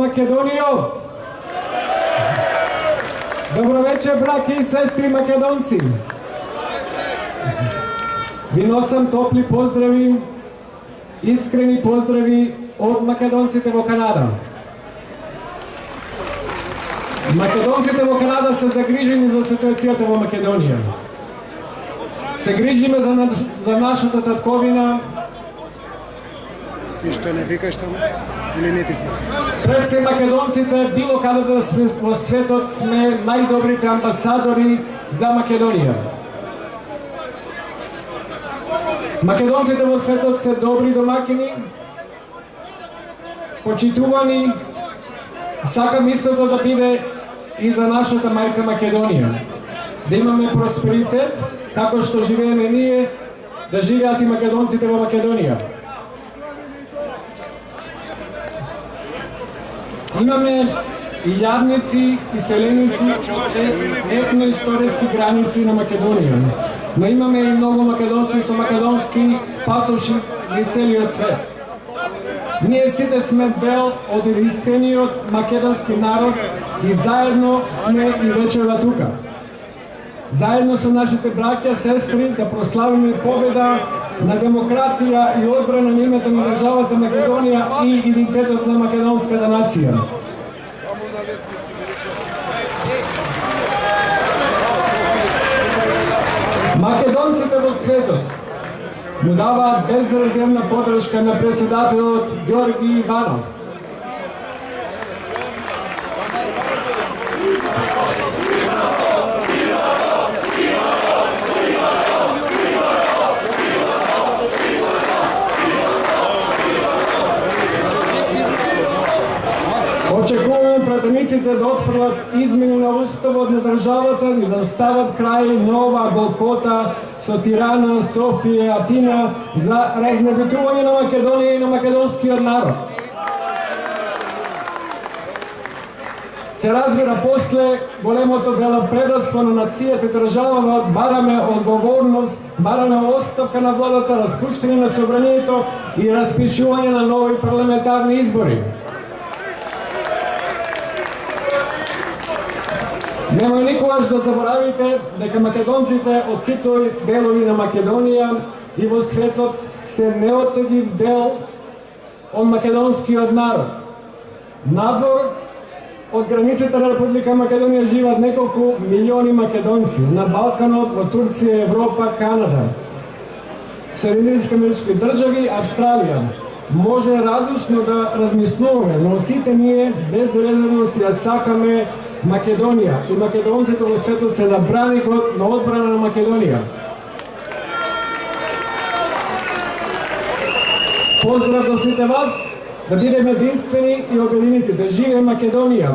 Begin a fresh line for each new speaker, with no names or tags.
Македониjo! Dobro večer, braći i sestri Makedonci! Vi nosam topli pozdravi, iskreni pozdravi od Makedoncите во Канада. Македонците во Канада се загрижени за ситуацијата во Македонија. Се грижиме за нашата татковина.
Ти што не викаш таму или не ти сме?
Пред се македонците, било каде да сме во светот, сме најдобрите амбасадори за Македонија. Македонците во светот се добри домакини, почитувани. Сакам истото да биде и за нашата мајка Македонија. Да имаме просперитет, како што живееме ние, да живеат и македонците во Македонија. Имаме и јадници, и селеници од етноисториски граници на Македонија. Но имаме и многу македонци со македонски пасоши во целиот свет. Ние сите сме дел од единствениот македонски народ и заедно сме и вечерва тука. Заедно со нашите браќа, сестри, да прославиме победа на демократија и одбрана на името на државата Македонија и идентитетот на македонската нација. Македонците во светот му даваат безрезервна поддршка на председателот Ѓорги Иванов. Очекуваме пратениците да отфрлат измени на уставот на државата и да стават крај нова Голгота со Тирана, Софија, Атина за разнебитување на Македонија и на македонскиот народ. Се разбира, после големото велопредавство на нацијата и државата бараме одговорност, бараме оставка на владата, распуштање на собранието и распишување на нови парламентарни избори. Немој никогаш да заборавите дека македонците од сите делови на Македонија и во светот се неоттеглив дел од македонскиот народ. Надвор од границите на Република Македонија живеат неколку милиони македонци на Балканот, во Турција, Европа, Канада, Соединетите Амерички држави, Австралија. Може различно да размислуваме, но сите ние безрезервно си ја сакаме Македонија и македонците во светот се на браникот на одбрана на Македонија. Поздрав до сите вас, да бидеме единствени и обединети, да живее Македонија.